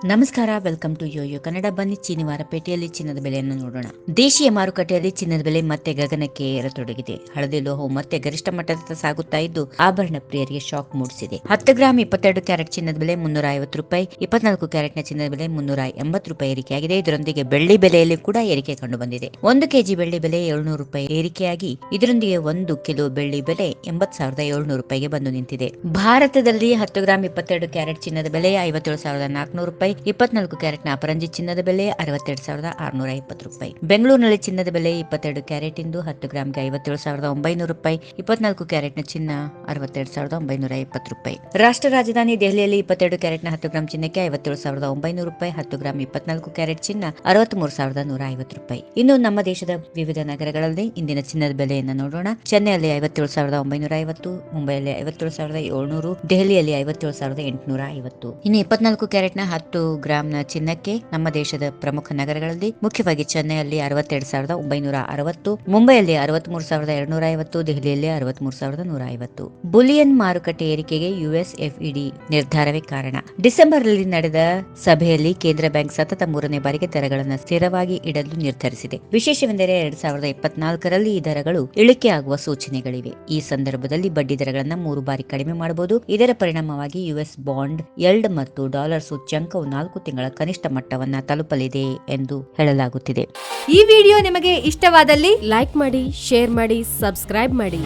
ನಮಸ್ಕಾರ, welcome to Yoyo Kannada. ಬನ್ನಿ ಚಿನಿವಾರ ಪೇಟೆಯಲ್ಲಿ ಚಿನ್ನದ ಬೆಲೆಯನ್ನು ನೋಡೋಣ. ದೇಶೀಯ ಮಾರುಕಟ್ಟೆಯಲ್ಲಿ ಚಿನ್ನದ ಬೆಲೆ ಮತ್ತೆ ಗಗನಕ್ಕೆ ಏರತೊಡಗಿದೆ. ಹಳದಿ ಲೋಹವು ಮತ್ತೆ ಗರಿಷ್ಠ ಮಟ್ಟದತ್ತ ಸಾಗುತ್ತಾ ಇದ್ದು ಆಭರಣ ಪ್ರಿಯರಿಗೆ ಶಾಕ್ ಮೂಡಿಸಿದೆ. 10 ಗ್ರಾಂ 22 ಕ್ಯಾರೆಟ್ ಚಿನ್ನದ ಬೆಲೆ 350 ರೂಪಾಯಿ, 24 ಕ್ಯಾರೆಟ್ನ ಚಿನ್ನದ ಬೆಲೆ 380 ರೂಪಾಯಿ ಏರಿಕೆಯಾಗಿದೆ. ಇದರೊಂದಿಗೆ ಬೆಳ್ಳಿ ಬೆಲೆಯಲ್ಲಿ ಕೂಡ ಏರಿಕೆ ಕಂಡು ಬಂದಿದೆ. 1 ಕೆಜಿ ಬೆಳ್ಳಿ ಬೆಲೆ 700 ರೂಪಾಯಿ ಏರಿಕೆಯಾಗಿ ಇದರೊಂದಿಗೆ 1 ಕಿಲೋ ಬೆಳ್ಳಿ ಬೆಲೆ 80,700 ರೂಪಾಯಿಗೆ ಬಂದು ನಿಂತಿದೆ. ಭಾರತದಲ್ಲಿ 10 ಗ್ರಾಂ 22 ಕ್ಯಾರೆಟ್ ಚಿನ್ನದ ಬೆಲೆ 57,400 ರೂಪಾಯಿ, 24 ಕ್ಯಾರೆಟ್ನ ಅಪರಂಜಿ ಚಿನ್ನದ ಬೆಲೆ 62,620 ರೂಪಾಯಿ. ಬೆಂಗಳೂರಿನಲ್ಲಿ ಚಿನ್ನದ ಬೆಲೆ 22 ಕ್ಯಾರೆಟ್ ಇಂದು 10 ಗ್ರಾಂಗೆ 57,900 ರೂಪಾಯಿ, 24 ಕ್ಯಾರೆಟ್ನ ಚಿನ್ನ 62,920 ರೂಪಾಯಿ. ರಾಷ್ಟ್ರ ರಾಜಧಾನಿ ದೆಹಲಿಯಲ್ಲಿ 22 ಕ್ಯಾರೆಟ್ನ 10 ಗ್ರಾಂ ಚಿನ್ನಕ್ಕೆ 57,900 ರೂಪಾಯಿ, 10 ಗ್ರಾಂ 24 ಕ್ಯಾರೆಟ್ ಚಿನ್ನ 63,150 ರೂಪಾಯಿ. ಇನ್ನು ನಮ್ಮ ದೇಶದ ವಿವಿಧ ನಗರಗಳಲ್ಲಿ ಇಂದಿನ ಚಿನ್ನದ ಬೆಲೆಯನ್ನು ನೋಡೋಣ. ಚೆನ್ನೈಯಲ್ಲಿ 57,950, ಮುಂಬೈಯಲ್ಲಿ 57,700, ದೆಹಲಿಯಲ್ಲಿ 57,850. ಇನ್ನು 24 ಕ್ಯಾರೆಟ್ನ 10 ಗ್ರಾಂನ ಚಿನ್ನಕ್ಕೆ ನಮ್ಮ ದೇಶದ ಪ್ರಮುಖ ನಗರಗಳಲ್ಲಿ ಮುಖ್ಯವಾಗಿ ಚೆನ್ನೈಯಲ್ಲಿ 62,960, ಮುಂಬೈಯಲ್ಲಿ 63,250, ದೆಹಲಿಯಲ್ಲಿ 63,150. ಬುಲಿಯನ್ ಮಾರುಕಟ್ಟೆ ಏರಿಕೆಗೆ USFED ನಿರ್ಧಾರವೇ ಕಾರಣ. ಡಿಸೆಂಬರ್ನಲ್ಲಿ ನಡೆದ ಸಭೆಯಲ್ಲಿ ಕೇಂದ್ರ ಬ್ಯಾಂಕ್ ಸತತ 3ನೇ ಬಾರಿಗೆ ದರಗಳನ್ನು ಸ್ಥಿರವಾಗಿ ಇಡಲು ನಿರ್ಧರಿಸಿದೆ. ವಿಶೇಷವೆಂದರೆ 2024ರಲ್ಲಿ ಈ ದರಗಳು ಇಳಿಕೆಯಾಗುವ ಸೂಚನೆಗಳಿವೆ. ಈ ಸಂದರ್ಭದಲ್ಲಿ ಬಡ್ಡಿ ದರಗಳನ್ನು 3 ಬಾರಿ ಕಡಿಮೆ ಮಾಡಬಹುದು. ಇದರ ಪರಿಣಾಮವಾಗಿ US ಬಾಂಡ್ ಯೀಲ್ಡ್ ಮತ್ತು ಡಾಲರ್ ಸೂಚ್ಯಂಕವು 4 ತಿಂಗಳ ಕನಿಷ್ಠ ಮಟ್ಟವನ್ನ ತಲುಪಲಿದೆ ಎಂದು ಹೇಳಲಾಗುತ್ತಿದೆ. ಈ ವಿಡಿಯೋ ನಿಮಗೆ ಇಷ್ಟವಾದಲ್ಲಿ ಲೈಕ್ ಮಾಡಿ, ಶೇರ್ ಮಾಡಿ, ಸಬ್ಸ್ಕ್ರೈಬ್ ಮಾಡಿ.